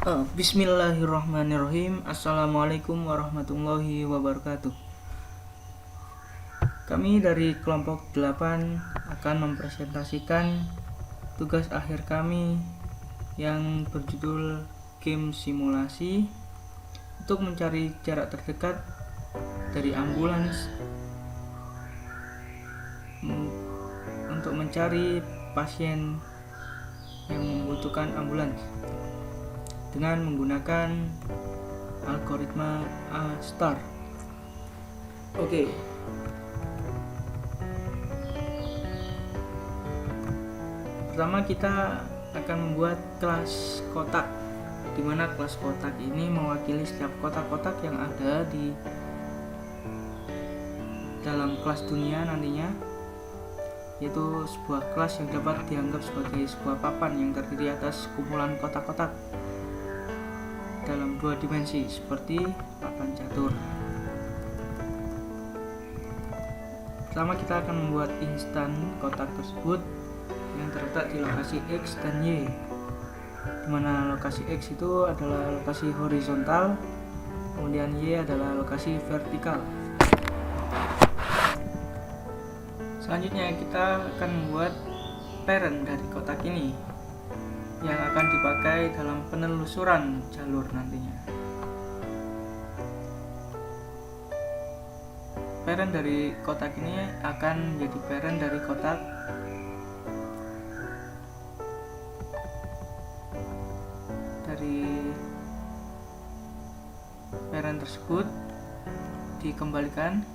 Bismillahirrahmanirrahim. Assalamualaikum warahmatullahi wabarakatuh. Kami dari kelompok 8 akan mempresentasikan tugas akhir kami yang berjudul game simulasi untuk mencari jarak terdekat dari ambulans untuk mencari pasien yang membutuhkan ambulans dengan menggunakan algoritma A*. Oke. Pertama kita akan membuat kelas kotak, di mana kelas kotak ini mewakili setiap kotak-kotak yang ada di dalam kelas dunia nantinya, yaitu sebuah kelas yang dapat dianggap sebagai sebuah papan yang terdiri atas kumpulan kotak-kotak dalam 2 dimensi seperti papan catur. Pertama kita akan membuat instan kotak tersebut yang terletak di lokasi X dan Y, dimana lokasi X itu adalah lokasi horizontal, kemudian Y adalah lokasi vertikal. Selanjutnya kita akan membuat parent dari kotak ini yang akan dipakai dalam penelusuran jalur nantinya. Parent dari kotak ini akan menjadi parent dari kotak parent tersebut dikembalikan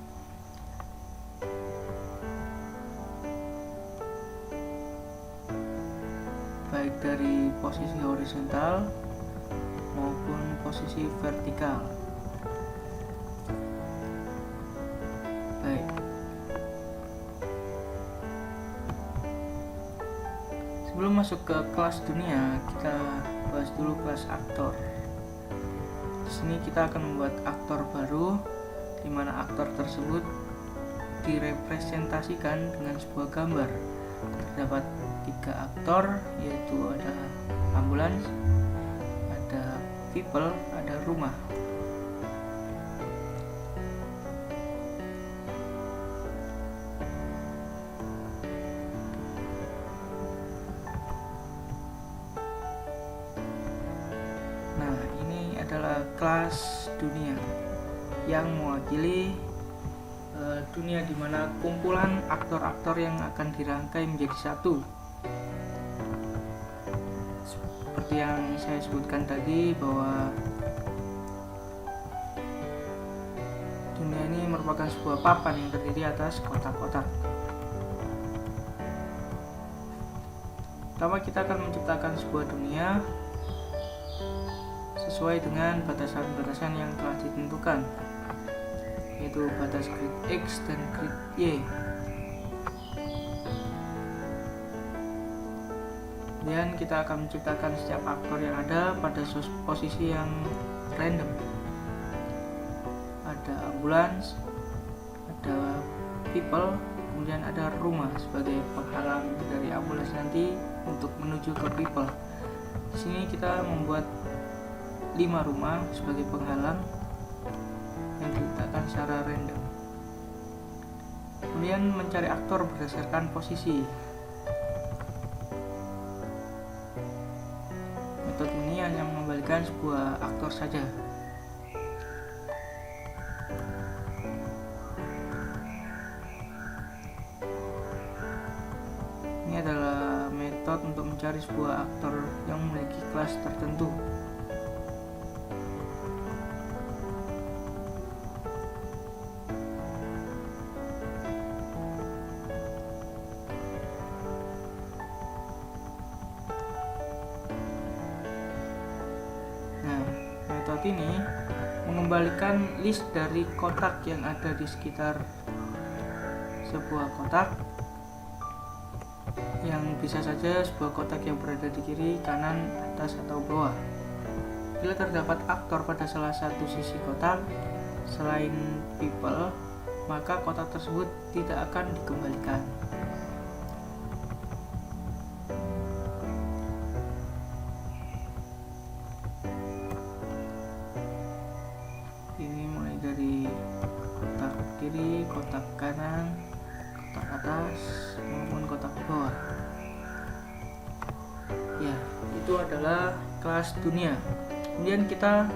baik dari posisi horizontal maupun posisi vertikal. Baik. Sebelum masuk ke kelas dunia, kita bahas dulu kelas aktor. Di sini kita akan membuat aktor baru, di mana aktor tersebut direpresentasikan dengan sebuah gambar. Terdapat 3 aktor, yaitu ada ambulans, ada people, ada rumah. Nah, ini adalah kelas dunia yang mewakili dunia di mana kumpulan aktor-aktor yang akan dirangkai menjadi satu. Seperti yang saya sebutkan tadi, bahwa dunia ini merupakan sebuah papan yang terdiri atas kotak-kotak. Pertama kita akan menciptakan sebuah dunia sesuai dengan batasan-batasan yang telah ditentukan, yaitu batas grid X dan grid Y. Kemudian kita akan menciptakan setiap aktor yang ada pada posisi yang random. Ada ambulans, ada people, kemudian ada rumah sebagai penghalang dari ambulans nanti untuk menuju ke people. Di sini kita membuat 5 rumah sebagai penghalang yang diletakkan secara random. Kemudian mencari aktor berdasarkan posisi. Metode ini hanya mengembalikan sebuah aktor saja. Ini adalah metode untuk mencari sebuah aktor yang memiliki kelas tertentu. Metode ini mengembalikan list dari kotak yang ada di sekitar sebuah kotak, yang bisa saja sebuah kotak yang berada di kiri, kanan, atas, atau bawah. Bila terdapat aktor pada salah satu sisi kotak selain people, maka kotak tersebut tidak akan dikembalikan. kiri, kotak kanan, kotak atas maupun kotak bawah. Ya, itu adalah kelas dunia. Kemudian kita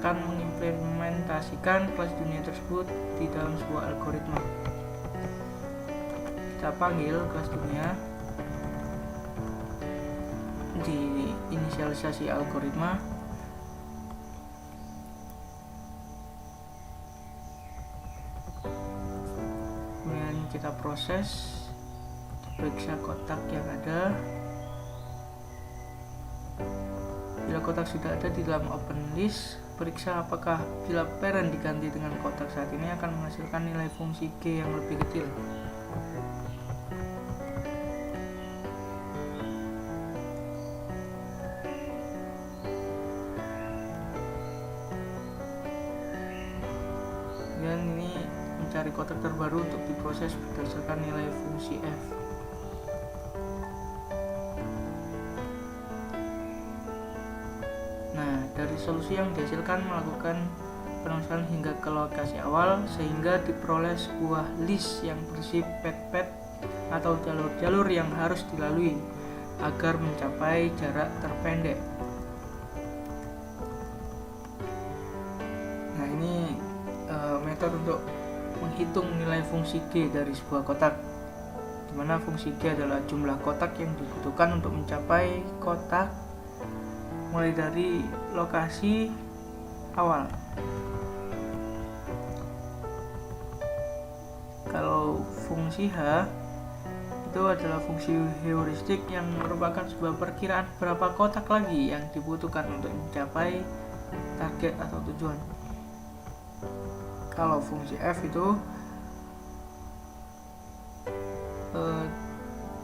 akan mengimplementasikan kelas dunia tersebut di dalam sebuah algoritma. Kita panggil kelas dunia, di inisialisasi algoritma, kemudian kita proses, periksa kotak yang ada. Bila kotak sudah ada di dalam open list, periksa apakah bila parent diganti dengan kotak saat ini akan menghasilkan nilai fungsi G yang lebih kecil. Dan ini mencari kotak terbaru untuk diproses berdasarkan nilai fungsi F. Nah, dari solusi yang dihasilkan melakukan penulisan hingga ke lokasi awal sehingga diperoleh sebuah list yang berisi pad-pad atau jalur-jalur yang harus dilalui agar mencapai jarak terpendek. Nah, ini metode untuk menghitung nilai fungsi G dari sebuah kotak, di mana fungsi G adalah jumlah kotak yang dibutuhkan untuk mencapai kotak mulai dari lokasi awal. Kalau fungsi H itu adalah fungsi heuristik yang merupakan sebuah perkiraan berapa kotak lagi yang dibutuhkan untuk mencapai target atau tujuan. Kalau fungsi F itu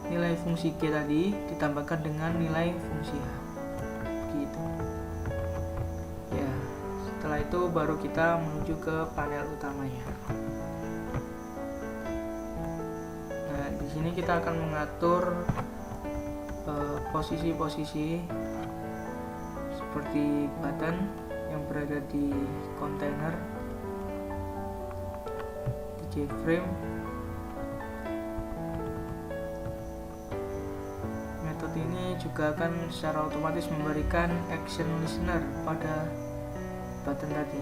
nilai fungsi G tadi ditambahkan dengan nilai fungsi H, gitu. Ya, setelah itu baru kita menuju ke panel utamanya. Nah, di sini kita akan mengatur posisi-posisi seperti button yang berada di kontainer, frame. Metode ini juga akan secara otomatis memberikan action listener pada button tadi.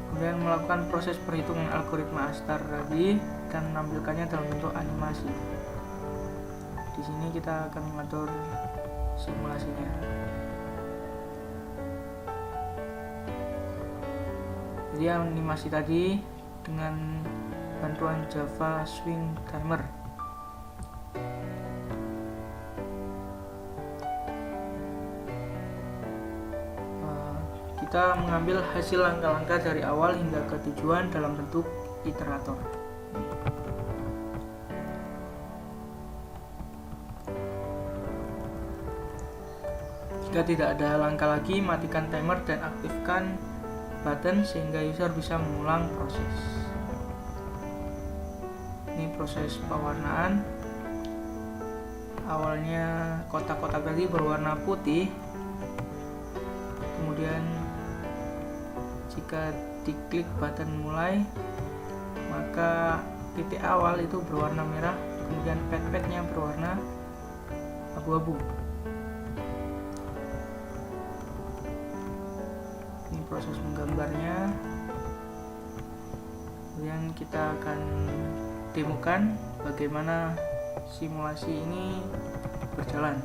Kemudian melakukan proses perhitungan algoritma Astar tadi dan menampilkannya dalam bentuk animasi. Di sini kita akan mengatur simulasinya. Jadi animasi tadi dengan bantuan Java Swing Timer. Kita mengambil hasil langkah-langkah dari awal hingga ke tujuan dalam bentuk iterator. Jika tidak ada langkah lagi, matikan timer dan aktifkan button sehingga user bisa mengulang proses. Ini proses pewarnaan. Awalnya kotak-kotak tadi berwarna putih, kemudian jika diklik button mulai, maka titik awal itu berwarna merah, kemudian pad-padnya berwarna abu-abu. Ini proses menggambarnya. Kemudian kita akan demokan bagaimana simulasi ini berjalan.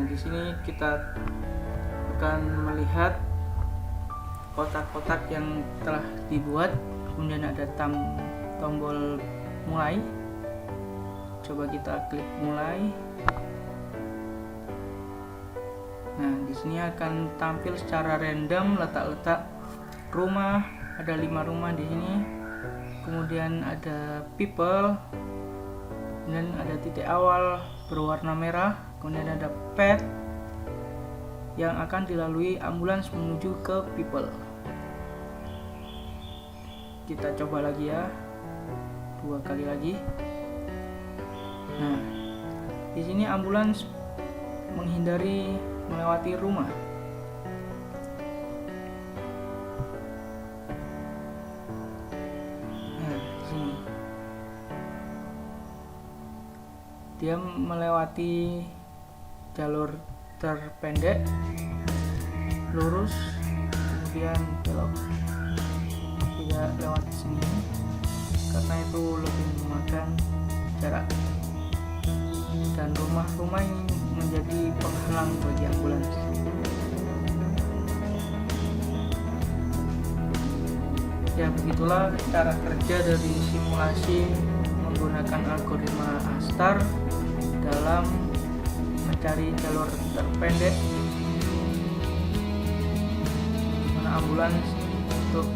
Di sini kita akan melihat kotak-kotak yang telah dibuat, kemudian ada tombol mulai. Coba kita klik mulai. Nah, di sini akan tampil secara random letak-letak rumah. Ada 5 rumah di sini. Kemudian ada people. Kemudian ada titik awal berwarna merah. Kemudian ada pet yang akan dilalui ambulans menuju ke people. Kita coba lagi ya, 2 kali lagi. Nah, di sini ambulans menghindari melewati rumah. Nah, di sini dia melewati jalur terpendek, lurus, kemudian belok, tidak lewat sini karena itu lebih memakan jarak, dan rumah-rumah ini menjadi penghalang bagi ambulans. Ya, begitulah cara kerja dari simulasi menggunakan algoritma ASTAR dalam mencari jalur terpendek mana ambulans untuk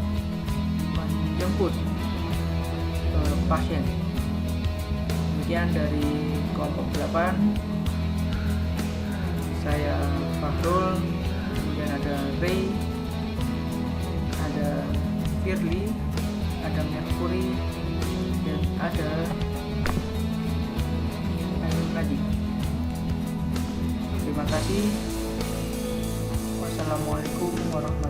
menjemput pasien. Demikian dari kelompok 8. Saya Fahrul, kemudian ada Ray, ada Firly, ada Mercury, dan ada Ainun lagi. Terima kasih. Wassalamualaikum warahmatullahi wabarakatuh.